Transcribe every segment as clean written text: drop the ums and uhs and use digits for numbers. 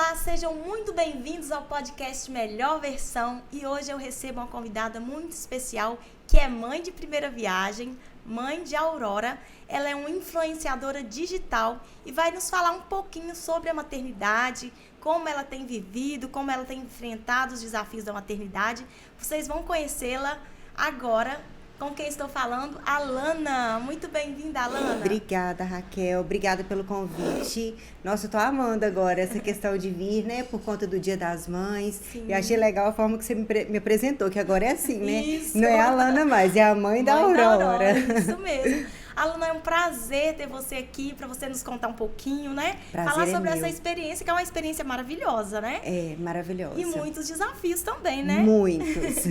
Olá, sejam muito bem-vindos ao podcast Melhor Versão e hoje eu recebo uma convidada muito especial que é mãe de primeira viagem, mãe de Aurora. Ela é uma influenciadora digital e vai nos falar um pouquinho sobre a maternidade, como ela tem vivido, como ela tem enfrentado os desafios da maternidade. Vocês vão conhecê-la agora. Com quem estou falando? Alana. Muito bem-vinda, Alana. Obrigada, Raquel. Obrigada pelo convite. Nossa, eu tô amando agora essa questão de vir, né? Por conta do Dia das Mães. Sim. E achei legal a forma que você me apresentou, que agora é assim, né? Isso. Não é a Alana mais, é a mãe da Aurora. Isso mesmo. Alana, é um prazer ter você aqui, para você nos contar um pouquinho, né? Prazer falar sobre meu. essa experiência, que é uma experiência maravilhosa, né? É, maravilhosa. E muitos desafios também, né? Muitos.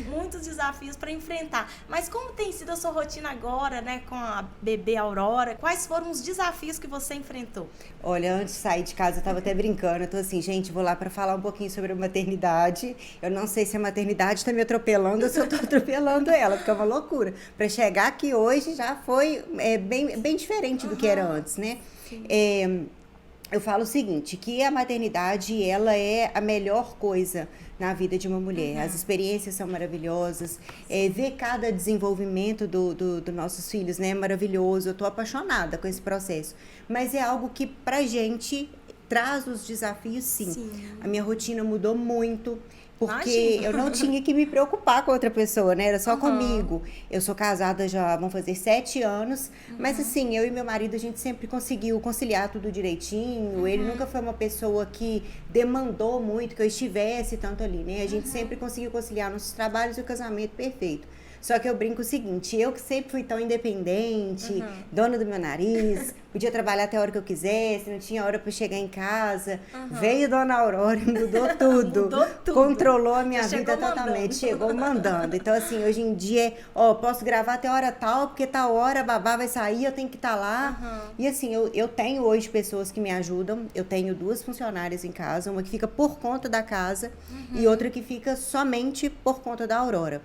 Muitos desafios para enfrentar. Mas como tem sido a sua rotina agora, né, com a bebê Aurora? Quais foram os desafios que você enfrentou? Olha, antes de sair de casa, eu tava até brincando. Eu tô assim, gente, vou lá para falar um pouquinho sobre a maternidade. Eu não sei se a maternidade tá me atropelando ou se eu tô atropelando ela, porque é uma loucura. Para chegar aqui hoje já foi bem diferente do que era antes, né? Eu falo o seguinte, que a maternidade, ela é a melhor coisa na vida de uma mulher. As experiências são maravilhosas, ver cada desenvolvimento dos nossos filhos, né, é maravilhoso. Eu tô apaixonada com esse processo. Mas é algo que pra gente traz os desafios, sim. A minha rotina mudou muito. Porque eu não tinha que me preocupar com outra pessoa, né? Era só comigo. Eu sou casada já, vão fazer 7 anos. Mas assim, eu e meu marido, a gente sempre conseguiu conciliar tudo direitinho. Ele nunca foi uma pessoa que demandou muito que eu estivesse tanto ali, né? A gente sempre conseguiu conciliar nossos trabalhos e o casamento perfeito. Só que eu brinco o seguinte, eu que sempre fui tão independente, dona do meu nariz, podia trabalhar até a hora que eu quisesse, não tinha hora para chegar em casa. Veio Dona Aurora e mudou tudo. Mudou tudo. Controlou a minha vida Chegou totalmente, mandando. chegou mandando. Então assim, hoje em dia, posso gravar até hora tal, porque tal hora a babá vai sair, eu tenho que estar lá. E assim, eu tenho hoje pessoas que me ajudam, eu tenho 2 funcionárias em casa, uma que fica por conta da casa e outra que fica somente por conta da Aurora.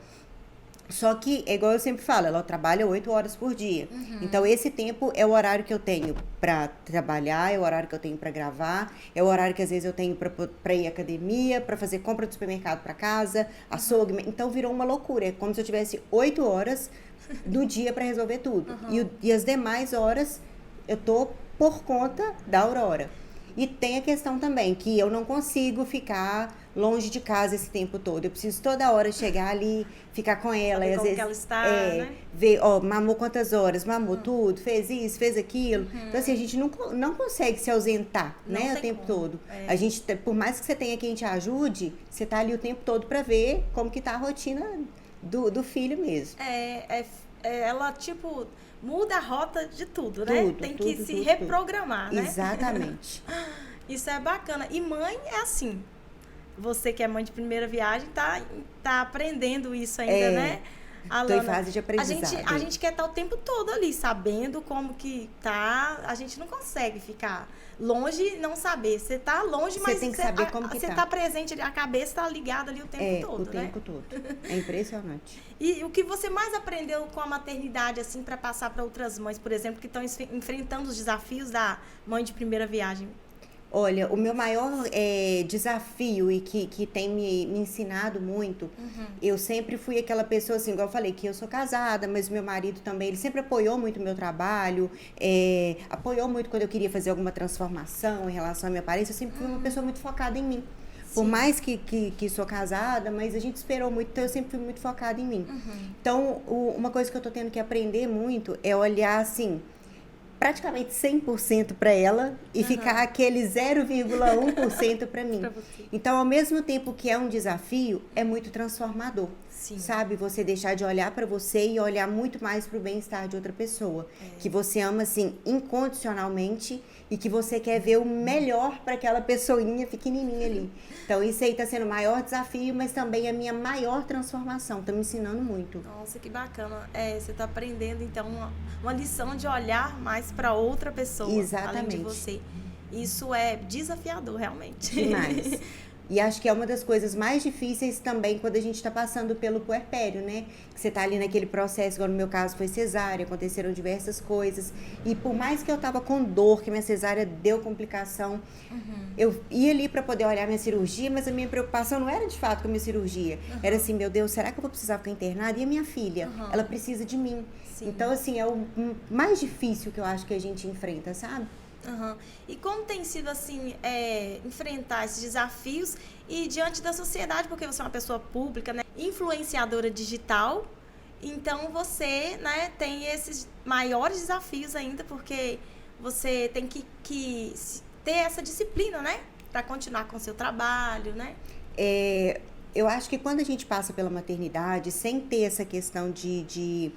Só que, é igual eu sempre falo, ela trabalha 8 horas por dia. Então, esse tempo é o horário que eu tenho para trabalhar, é o horário que eu tenho para gravar, é o horário que às vezes eu tenho para ir à academia, para fazer compra do supermercado para casa, açougue. Então, virou uma loucura. É como se eu tivesse 8 horas do dia para resolver tudo. E as demais horas eu tô por conta da Aurora. E tem a questão também que eu não consigo ficar longe de casa esse tempo todo. Eu preciso toda hora chegar ali, ficar com ela. Saber e às como vezes que ela está, né? ver, mamou quantas horas, mamou tudo, fez isso, fez aquilo. Então assim, a gente não consegue se ausentar, Não né, o tem tempo como. todo. A gente, por mais que você tenha quem te ajude, você tá ali o tempo todo para ver como que tá a rotina do filho mesmo. Ela, tipo, muda a rota de tudo, né? Tudo, Tem que tudo, se tudo, reprogramar, né? Exatamente. Isso é bacana. E mãe é assim. Você que é mãe de primeira viagem tá aprendendo isso ainda, né? Tô em fase de aprendizado. A gente quer estar o tempo todo ali, sabendo como que tá. A gente não consegue ficar longe e não saber. Você tá longe, mas você tem que saber como que você tá presente ali, a cabeça tá ligada ali o tempo todo, o tempo todo. É impressionante. E o que você mais aprendeu com a maternidade, assim, para passar para outras mães, por exemplo, que estão enfrentando os desafios da mãe de primeira viagem? Olha, o meu maior desafio e que tem me ensinado muito, eu sempre fui aquela pessoa, assim, igual eu falei, que eu sou casada, mas meu marido também, ele sempre apoiou muito o meu trabalho, apoiou muito quando eu queria fazer alguma transformação em relação à minha aparência, eu sempre fui uma pessoa muito focada em mim. Por mais que sou casada, mas a gente esperou muito, então eu sempre fui muito focada em mim. Então, uma coisa que eu tô tendo que aprender muito é olhar, assim, praticamente 100% para ela e ficar aquele 0,1% para mim. Então, ao mesmo tempo que é um desafio, é muito transformador. Sim. Sabe? Você deixar de olhar para você e olhar muito mais para o bem-estar de outra pessoa. Que você ama, assim, incondicionalmente e que você quer ver o melhor para aquela pessoinha pequenininha ali. Então, isso aí tá sendo o maior desafio, mas também a minha maior transformação. Tá me ensinando muito. Nossa, que bacana. Você tá aprendendo, então, uma lição de olhar mais para outra pessoa, Exatamente. além de você. Isso é desafiador, realmente. Demais. E acho que é uma das coisas mais difíceis também quando a gente está passando pelo puerpério, né? Que você tá ali naquele processo, igual no meu caso foi cesárea, aconteceram diversas coisas. E por mais que eu tava com dor, que minha cesárea deu complicação, eu ia ali para poder olhar minha cirurgia, mas a minha preocupação não era de fato com a minha cirurgia. Era assim, meu Deus, será que eu vou precisar ficar internada? E a minha filha? Ela precisa de mim. Sim. Então, assim, é o mais difícil que eu acho que a gente enfrenta, sabe? E como tem sido, assim, enfrentar esses desafios e diante da sociedade, porque você é uma pessoa pública, né, influenciadora digital, então você, né, tem esses maiores desafios ainda, porque você tem que ter essa disciplina, né, para continuar com o seu trabalho, né? Eu acho que quando a gente passa pela maternidade, sem ter essa questão de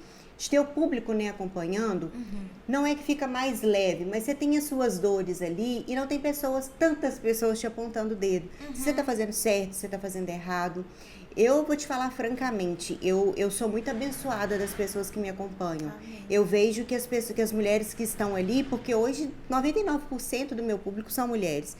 ter o público, né, acompanhando, não é que fica mais leve, mas você tem as suas dores ali e não tem tantas pessoas te apontando o dedo. Se você tá fazendo certo, se você tá fazendo errado. Eu vou te falar francamente, eu sou muito abençoada das pessoas que me acompanham. Amém. Eu vejo que as mulheres que estão ali, porque hoje 99% do meu público são mulheres.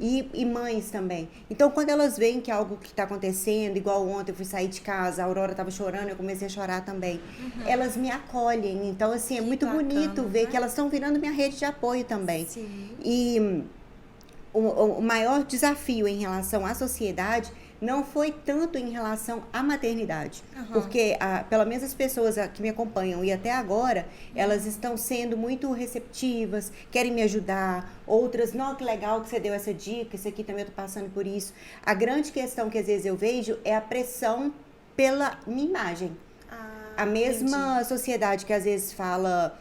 E mães também. Então, quando elas veem que é algo que está acontecendo, igual ontem eu fui sair de casa, a Aurora estava chorando, eu comecei a chorar também. Elas me acolhem. Então, assim, é muito bacana, bonito ver né? que elas estão virando minha rede de apoio também. Sim. E o maior desafio em relação à sociedade não foi tanto em relação à maternidade, porque pelo menos as pessoas que me acompanham e até agora, elas estão sendo muito receptivas, querem me ajudar, outras, não, que legal que você deu essa dica, isso aqui também eu tô passando por isso. A grande questão que às vezes eu vejo é a pressão pela minha imagem. A mesma sociedade que às vezes fala...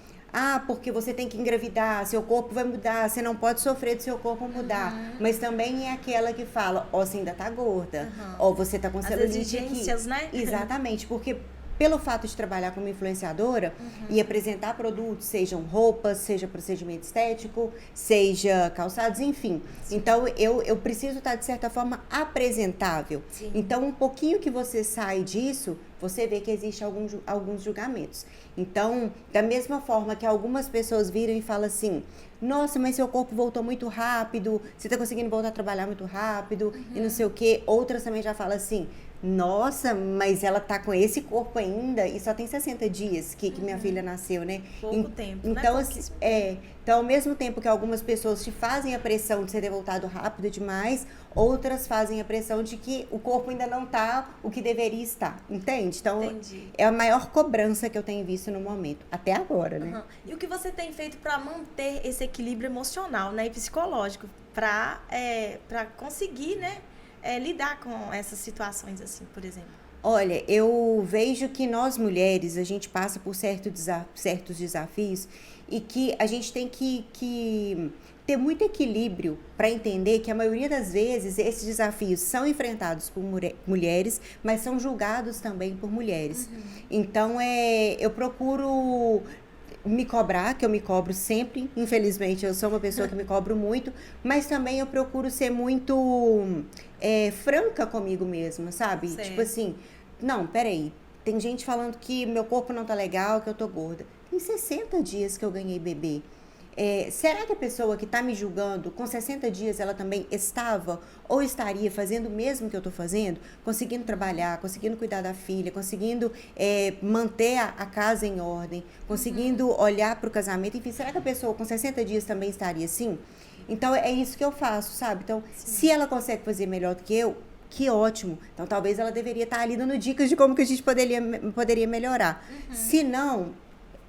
porque você tem que engravidar, seu corpo vai mudar, você não pode sofrer do seu corpo mudar. Mas também é aquela que fala, você ainda tá gorda, você tá com celulite aqui. As exigências, né? Exatamente, porque pelo fato de trabalhar como influenciadora e apresentar produtos, sejam roupas, seja procedimento estético, seja calçados, enfim. Sim. Então, eu preciso estar, de certa forma, apresentável. Sim. Então, um pouquinho que você sai disso, você vê que existe alguns julgamentos. Então, da mesma forma que algumas pessoas viram e falam assim, nossa, mas seu corpo voltou muito rápido, você está conseguindo voltar a trabalhar muito rápido, e não sei o quê. Outras também já falam assim, nossa, mas ela tá com esse corpo ainda e só tem 60 dias que minha filha nasceu, né? Pouco tempo, então, né? Então, ao mesmo tempo que algumas pessoas te fazem a pressão de você ter voltado rápido demais, outras fazem a pressão de que o corpo ainda não tá o que deveria estar, entende? Então, Entendi. É a maior cobrança que eu tenho visto no momento, até agora, né? E o que você tem feito para manter esse equilíbrio emocional, né, e psicológico, para conseguir, né, lidar com essas situações assim, por exemplo? Olha, eu vejo que nós mulheres, a gente passa por certos desafios e que a gente tem que ter muito equilíbrio para entender que a maioria das vezes esses desafios são enfrentados por mulheres, mas são julgados também por mulheres. Então, eu procuro me cobrar, que eu me cobro sempre, infelizmente eu sou uma pessoa que me cobro muito, mas também eu procuro ser muito franca comigo mesma, sabe? Certo. Tipo assim, não, peraí, tem gente falando que meu corpo não tá legal, que eu tô gorda. Tem 60 dias que eu ganhei bebê. Será que a pessoa que está me julgando, com 60 dias, ela também estava ou estaria fazendo o mesmo que eu estou fazendo? Conseguindo trabalhar, conseguindo cuidar da filha, conseguindo manter a casa em ordem, conseguindo olhar para o casamento. Enfim, será que a pessoa com 60 dias também estaria assim? Então, é isso que eu faço, sabe? Então, se ela consegue fazer melhor do que eu, que ótimo. Então, talvez ela deveria estar ali dando dicas de como que a gente poderia melhorar. Se não...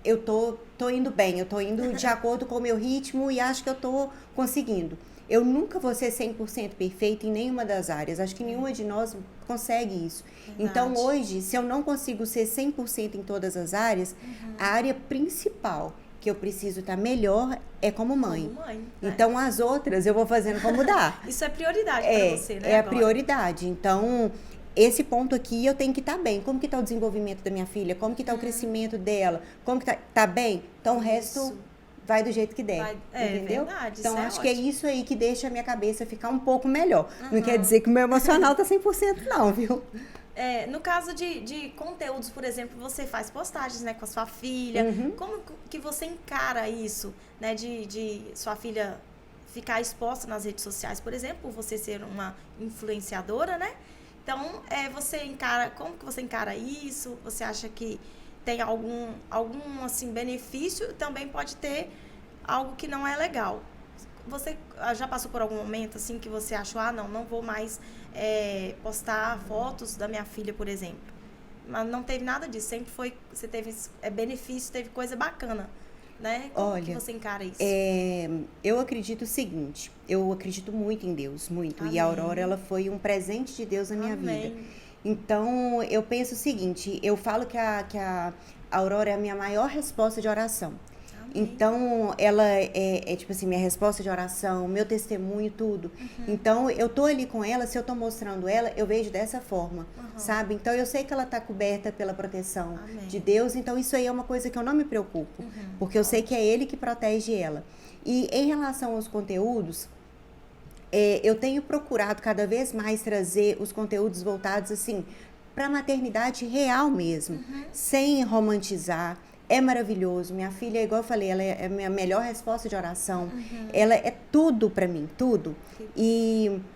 eu tô indo bem, eu tô indo de acordo com o meu ritmo e acho que eu tô conseguindo. Eu nunca vou ser 100% perfeita em nenhuma das áreas. Acho que nenhuma de nós consegue isso. Verdade. Então, hoje, se eu não consigo ser 100% em todas as áreas, a área principal que eu preciso estar melhor é como mãe. Como mãe, Então, as outras eu vou fazendo como dá. Isso é prioridade para você, né? É a prioridade. Então... esse ponto aqui eu tenho que estar bem. Como que está o desenvolvimento da minha filha? Como que está o crescimento dela? Como que tá bem? Então o resto vai do jeito que der. Entendeu? Verdade, então isso acho é que é ótimo. isso aí que deixa a minha cabeça ficar um pouco melhor. Não quer dizer que o meu emocional tá 100% não, viu? No caso de conteúdos, por exemplo, você faz postagens, né, com a sua filha. Como que você encara isso, né, de sua filha ficar exposta nas redes sociais, por exemplo, por você ser uma influenciadora, né? Então, como que você encara isso? Você acha que tem algum assim, benefício? Também pode ter algo que não é legal. Você já passou por algum momento, assim, que você achou, não vou mais postar fotos da minha filha, por exemplo? Mas não teve nada disso, sempre você teve benefício, teve coisa bacana, né? Como que você encara isso? Eu acredito o seguinte, eu acredito muito em Deus, muito. Amém. E a Aurora, ela foi um presente de Deus na minha Amém. vida. Então, eu penso o seguinte, eu falo que a Aurora é a minha maior resposta de oração. Então, ela tipo assim, minha resposta de oração, meu testemunho, tudo. Então, eu tô ali com ela, se eu tô mostrando ela, eu vejo dessa forma, sabe? Então, eu sei que ela tá coberta pela proteção de Deus, então isso aí é uma coisa que eu não me preocupo, porque eu sei que é Ele que protege ela. E em relação aos conteúdos, eu tenho procurado cada vez mais trazer os conteúdos voltados, assim, pra maternidade real mesmo, sem romantizar. É maravilhoso. Minha filha, igual eu falei, ela é a minha melhor resposta de oração. Ela é tudo pra mim, tudo.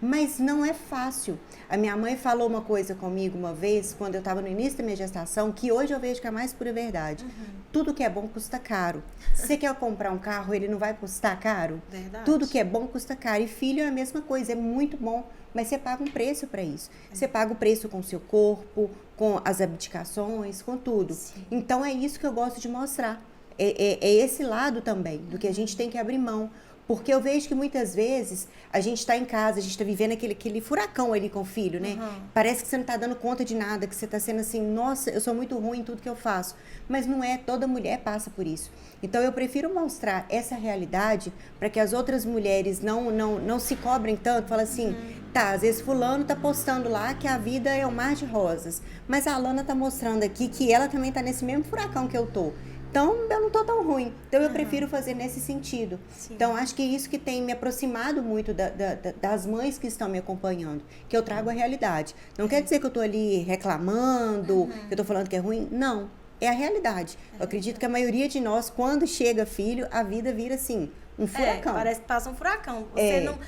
Mas não é fácil. A minha mãe falou uma coisa comigo uma vez, quando eu estava no início da minha gestação, que hoje eu vejo que é a mais pura verdade. Tudo que é bom custa caro. Se você quer comprar um carro, ele não vai custar caro? Verdade. Tudo que é bom custa caro. E filho é a mesma coisa, é muito bom. Mas você paga um preço para isso. Você paga o preço com o seu corpo, com as abdicações, com tudo. Sim. Então é isso que eu gosto de mostrar. É esse lado também, do que a gente tem que abrir mão. Porque eu vejo que muitas vezes a gente está em casa, a gente está vivendo aquele furacão ali com o filho, né? Parece que você não está dando conta de nada, que você está sendo assim, nossa, eu sou muito ruim em tudo que eu faço. Mas não é, toda mulher passa por isso. Então eu prefiro mostrar essa realidade para que as outras mulheres não se cobrem tanto, fala assim, tá, às vezes fulano tá postando lá que a vida é um mar de rosas, mas a Alana tá mostrando aqui que ela também tá nesse mesmo furacão que eu tô. Então, eu não tô tão ruim. Então, eu prefiro fazer nesse sentido. Sim. Então, acho que isso que tem me aproximado muito das mães que estão me acompanhando. Que eu trago a realidade. Não quer dizer que eu tô ali reclamando, que eu tô falando que é ruim. Não. É a realidade. Eu acredito que a maioria de nós, quando chega filho, a vida vira assim, um furacão. Parece que passa um furacão.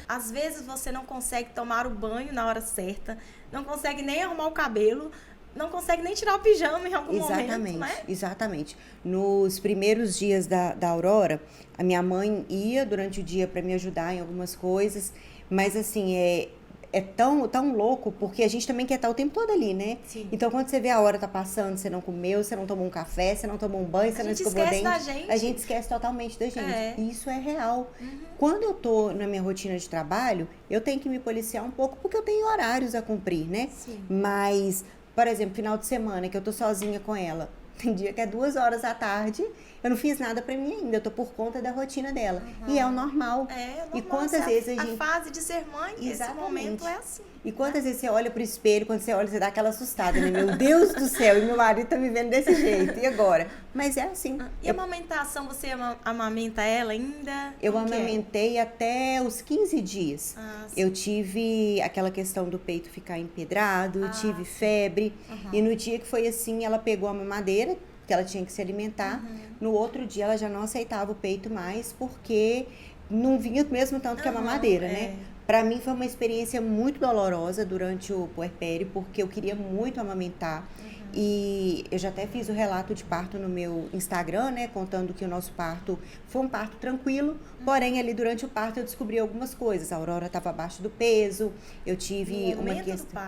Às vezes, você não consegue tomar o banho na hora certa, não consegue nem arrumar o cabelo, não consegue nem tirar o pijama em algum momento, né? Exatamente. Nos primeiros dias da Aurora, a minha mãe ia durante o dia para me ajudar em algumas coisas, mas assim, é tão louco, porque a gente também quer estar o tempo todo ali, né? Sim. Então, quando você vê a hora tá passando, você não comeu, você não tomou um café, você não tomou um banho, você não escovou o dente, a gente esquece totalmente da gente. E isso é real. Quando eu tô na minha rotina de trabalho, eu tenho que me policiar um pouco, porque eu tenho horários a cumprir, né? Sim. Mas, por exemplo, final de semana, que eu tô sozinha com ela, tem dia que é 2 horas da tarde, eu não fiz nada pra mim ainda, eu tô por conta da rotina dela. E é o normal. E quantas vezes a gente... fase de ser mãe, esse momento é assim. E quantas vezes você olha pro espelho, quando você olha, você dá aquela assustada, né? Meu Deus do céu, e meu marido tá me vendo desse jeito, e agora? Mas é assim. E a amamentação, você amamenta ela ainda? Eu amamentei até os 15 dias. Eu tive aquela questão do peito ficar empedrado, tive febre. E no dia que foi assim, ela pegou a mamadeira, que ela tinha que se alimentar. No outro dia, ela já não aceitava o peito mais, porque não vinha mesmo tanto que a mamadeira, né? Pra mim foi uma experiência muito dolorosa durante o puerpério, porque eu queria muito amamentar. E eu já até fiz o relato de parto no meu Instagram, né? Contando que o nosso parto foi um parto tranquilo, porém ali durante o parto eu descobri algumas coisas. A Aurora estava abaixo do peso, eu tive uma questão...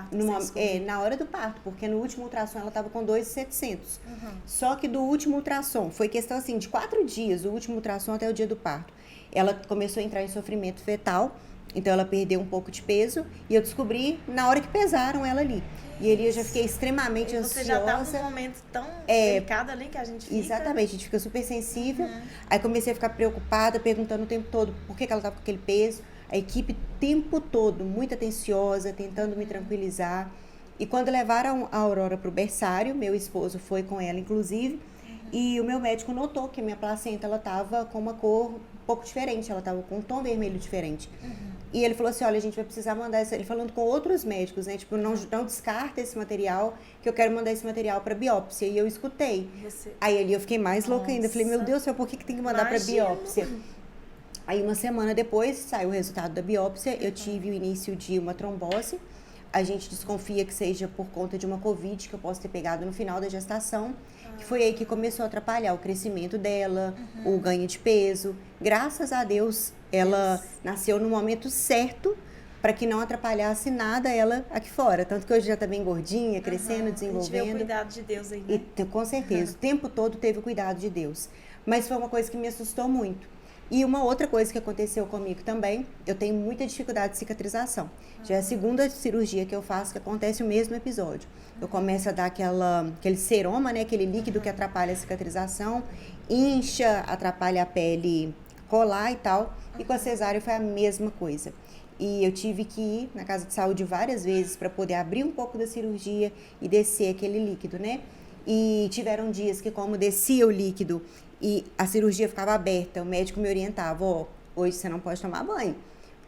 Na hora do parto, porque no último ultrassom ela estava com 2,700. Só que do último ultrassom, foi questão assim de 4 dias, do último ultrassom até o dia do parto. Ela começou a entrar em sofrimento fetal, então ela perdeu um pouco de peso e eu descobri na hora que pesaram ela ali. E ali eu já fiquei extremamente ansiosa. Você já tá num momento tão delicado ali que a gente fica... Exatamente, a gente fica super sensível. Aí comecei a ficar preocupada, perguntando o tempo todo por que ela tava com aquele peso. A equipe o tempo todo, muito atenciosa, tentando me tranquilizar. E quando levaram a Aurora pro berçário, meu esposo foi com ela, inclusive, e o meu médico notou que a minha placenta, ela tava com uma cor um pouco diferente, ela tava com um tom vermelho diferente. E ele falou assim, olha, a gente vai precisar mandar isso. Ele falando com outros médicos, né? Tipo, não descarta esse material, que eu quero mandar esse material para biópsia. E eu escutei. Aí ali eu fiquei mais louca ainda. Falei, meu Deus do céu, por que tem que mandar para biópsia? Aí uma semana depois saiu o resultado da biópsia, eu tive o início de uma trombose. A gente desconfia que seja por conta de uma Covid que eu posso ter pegado no final da gestação, que foi aí que começou a atrapalhar o crescimento dela, o ganho de peso. Graças a Deus, ela nasceu no momento certo para que não atrapalhasse nada ela aqui fora. Tanto que hoje já está bem gordinha, crescendo, desenvolvendo. A gente vê o cuidado de Deus aí, né? E, com certeza, o tempo todo teve o cuidado de Deus. Mas foi uma coisa que me assustou muito. E uma outra coisa que aconteceu comigo também, eu tenho muita dificuldade de cicatrização. Já é a segunda cirurgia que eu faço que acontece o mesmo episódio. Eu começo a dar aquele seroma, né, aquele líquido que atrapalha a cicatrização, incha, atrapalha a pele colar e tal. E com a cesárea foi a mesma coisa. E eu tive que ir na casa de saúde várias vezes para poder abrir um pouco da cirurgia e descer aquele líquido, né? E tiveram dias que, como descia o líquido e a cirurgia ficava aberta, o médico me orientava, hoje você não pode tomar banho,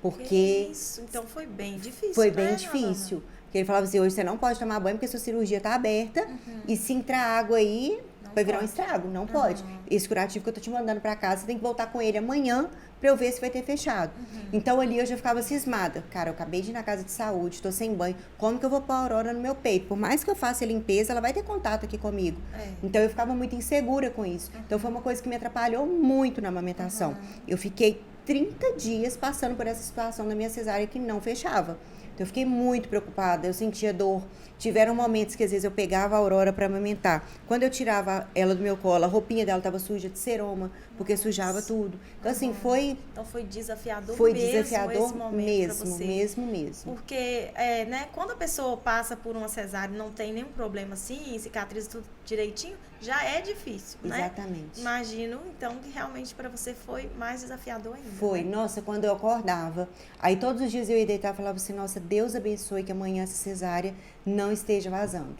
porque... Isso, então foi bem difícil, Foi né, bem difícil. Porque ele falava assim, hoje você não pode tomar banho porque sua cirurgia está aberta e se entrar água aí, vai virar um estrago, não pode. Esse curativo que eu tô te mandando para casa, você tem que voltar com ele amanhã para eu ver se vai ter fechado. Então ali eu já ficava cismada. Cara, eu acabei de ir na casa de saúde, tô sem banho, como que eu vou pôr a Aurora no meu peito? Por mais que eu faça a limpeza, ela vai ter contato aqui comigo. Então eu ficava muito insegura com isso. Então foi uma coisa que me atrapalhou muito na amamentação. Eu fiquei 30 dias passando por essa situação da minha cesárea que não fechava. Então eu fiquei muito preocupada, eu sentia dor. Tiveram momentos que às vezes eu pegava a Aurora para amamentar. Quando eu tirava ela do meu colo, a roupinha dela estava suja de seroma, porque sujava tudo. Então assim, foi... Então foi desafiador Foi mesmo desafiador esse momento pra você. mesmo. Porque, né, quando a pessoa passa por uma cesárea e não tem nenhum problema assim, cicatriz tudo direitinho, já é difícil, né? Exatamente. Imagino, então, que realmente para você foi mais desafiador ainda. Foi, né? nossa, quando eu acordava, aí todos os dias eu ia deitar e falava assim, nossa, Deus abençoe que amanhã essa cesárea não esteja vazando.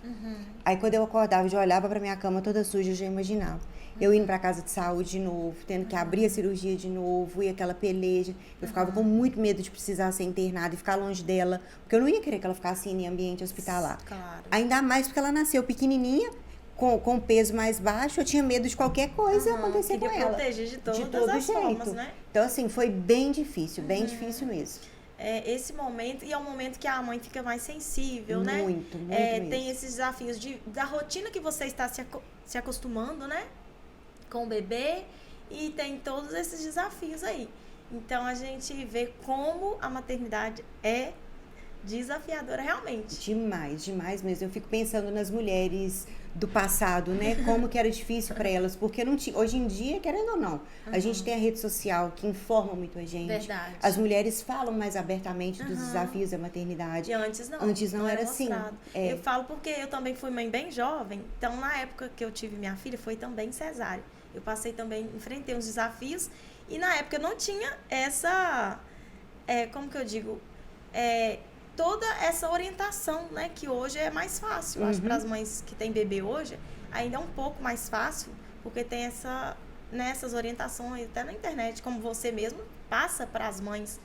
Aí quando eu acordava, eu já olhava pra minha cama toda suja, eu já imaginava. Eu indo pra casa de saúde de novo, tendo que abrir a cirurgia de novo, e aquela peleja. Eu ficava com muito medo de precisar ser internada e ficar longe dela, porque eu não ia querer que ela ficasse em ambiente hospitalar. Claro. Ainda mais porque ela nasceu pequenininha, com peso mais baixo, eu tinha medo de qualquer coisa acontecer com ela. Proteger de todas todo as jeito. formas, né? Então, assim, foi bem difícil mesmo. Esse momento, e é um momento que a mãe fica mais sensível, né? Muito mesmo. Tem esses desafios da rotina que você está se acostumando, né? Com o bebê, e tem todos esses desafios aí. Então, a gente vê como a maternidade é desafiadora realmente. Demais mesmo. Eu fico pensando nas mulheres do passado, né? Como que era difícil para elas, porque não tinha. Hoje em dia, querendo ou não, a gente tem a rede social que informa muito a gente. Verdade. As mulheres falam mais abertamente dos desafios da maternidade. E antes não. Antes não era assim. Eu falo porque eu também fui mãe bem jovem, então na época que eu tive minha filha foi também cesárea. Eu passei também, enfrentei uns desafios e na época eu não tinha essa, como que eu digo, toda essa orientação, né, que hoje é mais fácil. Eu acho que para as mães que têm bebê hoje, ainda é um pouco mais fácil, porque tem essas orientações até na internet, como você mesmo passa para as mães,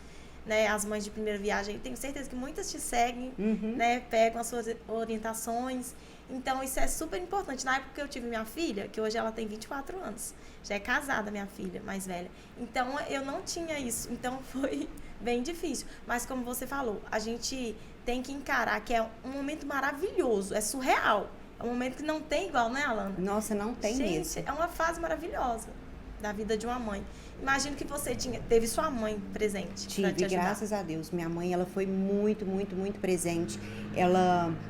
né, as mães de primeira viagem. Eu tenho certeza que muitas te seguem, né, pegam as suas orientações. Então, isso é super importante. Na época que eu tive minha filha, que hoje ela tem 24 anos, já é casada, minha filha mais velha. Então, eu não tinha isso. Então, foi bem difícil. Mas, como você falou, a gente tem que encarar que é um momento maravilhoso, é surreal. É um momento que não tem igual, né, Alana? Nossa, não tem mesmo. Gente, é uma fase maravilhosa da vida de uma mãe. Imagino que você teve sua mãe presente. Tive, graças a Deus. Minha mãe, ela foi muito presente.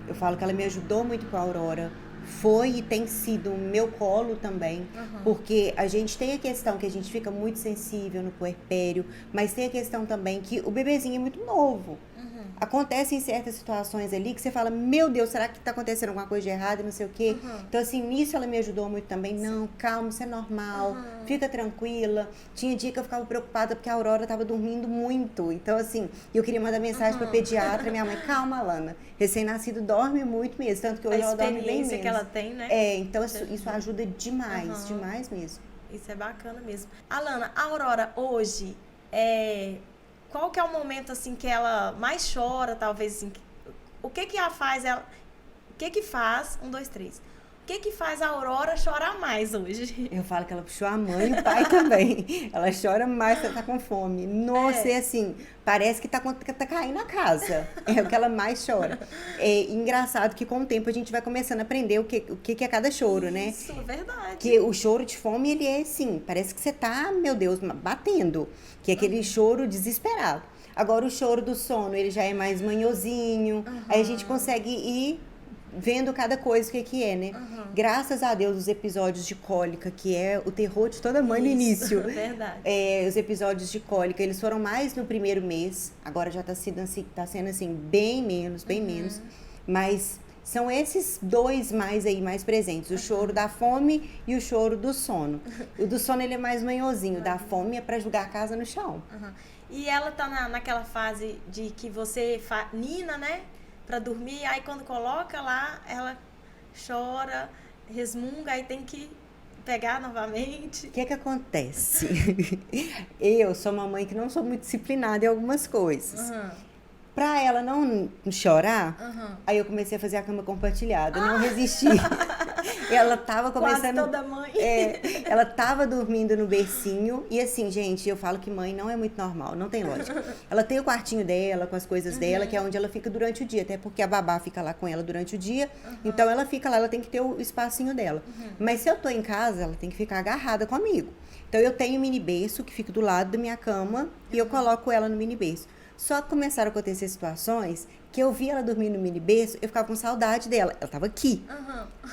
Eu falo que ela me ajudou muito com a Aurora. Foi e tem sido o meu colo também, porque a gente tem a questão que a gente fica muito sensível no puerpério, mas tem a questão também que o bebezinho é muito novo. Acontecem certas situações ali que você fala, meu Deus, será que está acontecendo alguma coisa de errado, não sei o quê. Então, assim, nisso ela me ajudou muito também. Não, calma, isso é normal, fica tranquila. Tinha dia que eu ficava preocupada porque a Aurora estava dormindo muito. Então, assim, eu queria mandar mensagem para pediatra, minha mãe, calma, Alana, recém-nascido dorme muito mesmo, tanto que hoje ela dorme bem menos. Que ela tem, né? Então isso ajuda demais mesmo. Isso é bacana mesmo. Alana, a Aurora hoje, qual que é o momento, assim, que ela mais chora, talvez, assim, o que ela faz, o que faz, 1, 2, 3, o que faz a Aurora chorar mais hoje? Eu falo que ela puxou a mãe e o pai também. Ela chora mais quando tá com fome. Nossa, é assim, parece que tá caindo a casa. É o que ela mais chora. É engraçado que com o tempo a gente vai começando a aprender o que é cada choro, né? Isso, verdade. Que o choro de fome, ele é assim, parece que você tá, meu Deus, batendo. Que é aquele choro desesperado. Agora o choro do sono, ele já é mais manhosinho. Aí a gente consegue ir vendo cada coisa que é, né? Graças a Deus, os episódios de cólica, que é o terror de toda mãe no início. Verdade. Os episódios de cólica, eles foram mais no primeiro mês. Agora já tá sendo assim, bem menos. Mas são esses dois mais presentes. O choro da fome e o choro do sono. O do sono, ele é mais manhosinho. O da fome é pra jogar a casa no chão. E ela tá naquela fase de que você nina, né? Pra dormir, aí quando coloca lá, ela chora, resmunga, aí tem que pegar novamente. O que é que acontece? Eu sou uma mãe que não sou muito disciplinada em algumas coisas. Pra ela não chorar, aí eu comecei a fazer a cama compartilhada. Não resisti. Ela tava começando... Quase toda mãe. Ela tava dormindo no bercinho. E assim, gente, eu falo que mãe não é muito normal, não tem lógica. Ela tem o quartinho dela, com as coisas dela, que é onde ela fica durante o dia. Até porque a babá fica lá com ela durante o dia. Então ela fica lá, ela tem que ter o espacinho dela. Mas se eu tô em casa, ela tem que ficar agarrada comigo. Então eu tenho um mini berço que fica do lado da minha cama e eu coloco ela no mini berço. Só que começaram a acontecer situações que eu via ela dormindo no mini berço, eu ficava com saudade dela. Ela tava aqui.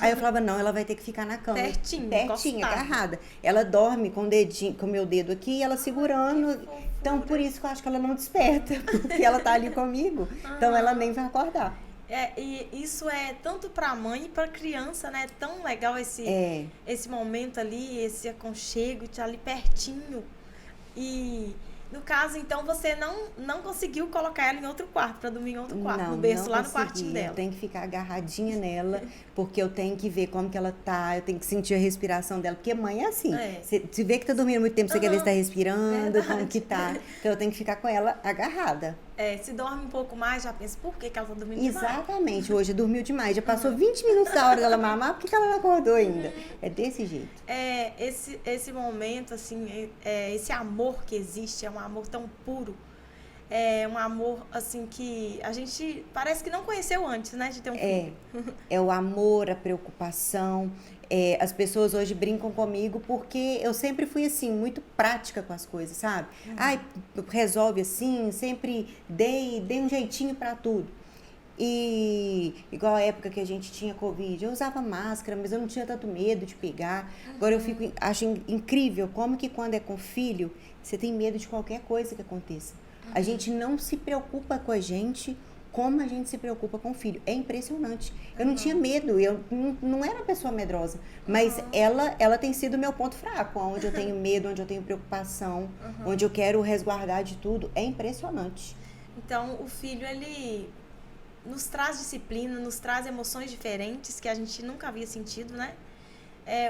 Aí eu falava, não, ela vai ter que ficar na cama. Pertinho, agarrada. Ela dorme com o dedinho, com o meu dedo aqui, e ela segurando. Então, por isso que eu acho que ela não desperta, porque ela tá ali comigo. Então, ela nem vai acordar. E isso é tanto pra mãe e pra criança, né? É tão legal esse momento ali, esse aconchego, de ali pertinho. E... No caso, então, você não conseguiu colocar ela em outro quarto, pra dormir em outro quarto, no berço, lá no quartinho dela. Eu tenho que ficar agarradinha nela, porque eu tenho que ver como que ela tá, eu tenho que sentir a respiração dela, porque mãe é assim, você vê que tá dormindo muito tempo, você quer ver se tá respirando, como que tá, então eu tenho que ficar com ela agarrada. Se dorme um pouco mais, já pensa, por que ela tá dormindo demais? Exatamente, hoje dormiu demais, já passou 20 minutos da hora dela mamar, por que ela não acordou ainda? É desse jeito. Esse momento, assim, esse amor que existe, é um amor tão puro, é um amor, assim, que a gente parece que não conheceu antes, né, de ter um filho. É o amor, a preocupação. As pessoas hoje brincam comigo porque eu sempre fui assim, muito prática com as coisas, sabe? Ai, resolve assim, sempre dei um jeitinho pra tudo. E igual a época que a gente tinha Covid, eu usava máscara, mas eu não tinha tanto medo de pegar. Agora eu acho incrível como que quando é com filho, você tem medo de qualquer coisa que aconteça. A gente não se preocupa com a gente como a gente se preocupa com o filho. É impressionante. Eu não tinha medo, eu não era uma pessoa medrosa, mas ela tem sido o meu ponto fraco, onde eu tenho medo, onde eu tenho preocupação, onde eu quero resguardar de tudo. É impressionante. Então, o filho, ele nos traz disciplina, nos traz emoções diferentes que a gente nunca havia sentido, né?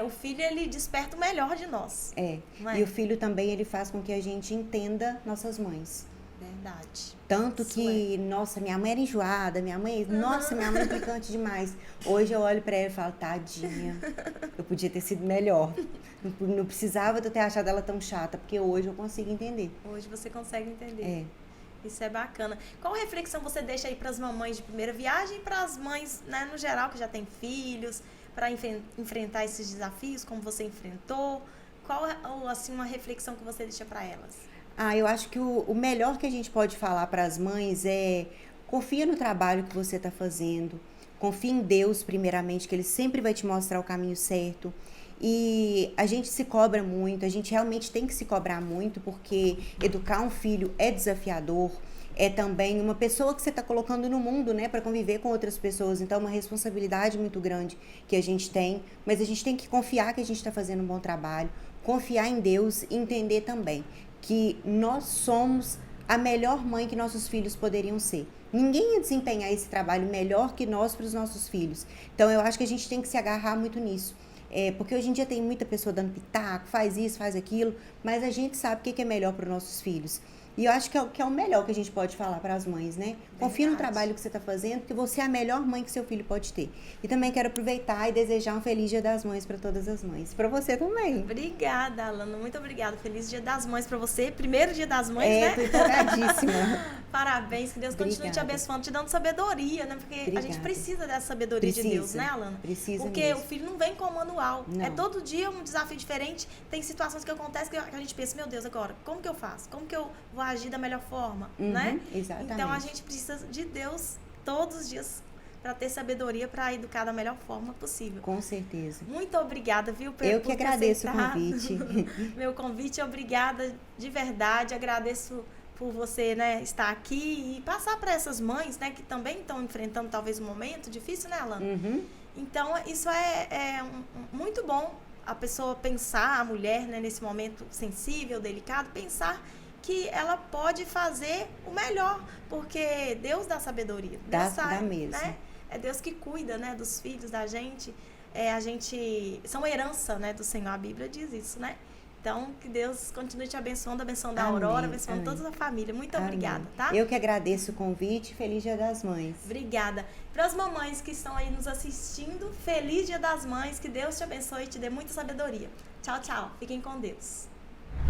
O filho, ele desperta o melhor de nós. E o filho também, ele faz com que a gente entenda nossas mães. Verdade. Tanto que, nossa, minha mãe era enjoada, nossa, minha mãe é implicante demais. Hoje eu olho pra ela e falo, tadinha, eu podia ter sido melhor. Não precisava de eu ter achado ela tão chata, porque hoje eu consigo entender. Hoje você consegue entender. Isso é bacana. Qual reflexão você deixa aí para as mamães de primeira viagem e para as mães, né, no geral, que já têm filhos, para enfrentar esses desafios, como você enfrentou? Qual é, assim, uma reflexão que você deixa para elas? Eu acho que o melhor que a gente pode falar para as mães é confia no trabalho que você está fazendo, confia em Deus primeiramente, que Ele sempre vai te mostrar o caminho certo. E a gente se cobra muito, a gente realmente tem que se cobrar muito, porque educar um filho é desafiador, é também uma pessoa que você está colocando no mundo, né, para conviver com outras pessoas. Então é uma responsabilidade muito grande que a gente tem, mas a gente tem que confiar que a gente está fazendo um bom trabalho, confiar em Deus e entender também que nós somos a melhor mãe que nossos filhos poderiam ser. Ninguém ia desempenhar esse trabalho melhor que nós para os nossos filhos. Então eu acho que a gente tem que se agarrar muito nisso. Porque hoje em dia tem muita pessoa dando pitaco, faz isso, faz aquilo, mas a gente sabe o que é melhor para os nossos filhos. E eu acho que é o melhor que a gente pode falar para as mães, né? Confia no Verdade. trabalho que você está fazendo, porque você é a melhor mãe que seu filho pode ter. E também quero aproveitar e desejar um feliz Dia das Mães para todas as mães. Para você também. Obrigada, Alana. Muito obrigada. Feliz Dia das Mães para você. Primeiro Dia das Mães, Tô né? empolgadíssima. Parabéns, que Deus continue te Obrigada. abençoando, te dando sabedoria, né? Porque a gente Obrigada. precisa dessa sabedoria de Deus, Precisa. né, Alana? Precisa Porque mesmo. o filho não vem com manual. Não. É todo dia um desafio diferente. Tem situações que acontecem que a gente pensa, meu Deus, agora, como que eu faço? Como que eu vou agir da melhor forma, né? Exatamente. Então a gente precisa de Deus todos os dias para ter sabedoria para educar da melhor forma possível. Com certeza. Muito obrigada, viu, Eu por que ter agradeço o aceitado convite. meu convite. Obrigada de verdade. Agradeço por você, né, estar aqui e passar para essas mães, né, que também estão enfrentando talvez um momento difícil, né, Alana? Então, isso é muito bom, a pessoa pensar, a mulher, né, nesse momento sensível, delicado, pensar que ela pode fazer o melhor, porque Deus dá sabedoria. Deus Dá mesmo. né? É Deus que cuida, né, dos filhos da gente. A gente são herança, né, do Senhor. A Bíblia diz isso, né? Então, que Deus continue te abençoando a Aurora, abençoando toda a família. Muito obrigada, tá? Eu que agradeço o convite. Feliz Dia das Mães. Obrigada. Para as mamães que estão aí nos assistindo, feliz Dia das Mães. Que Deus te abençoe e te dê muita sabedoria. Tchau, tchau. Fiquem com Deus.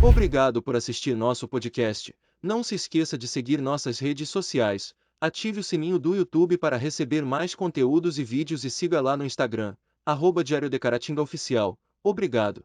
Obrigado por assistir nosso podcast. Não se esqueça de seguir nossas redes sociais. Ative o sininho do YouTube para receber mais conteúdos e vídeos e siga lá no Instagram, @Diário de Caratinga Oficial. Obrigado.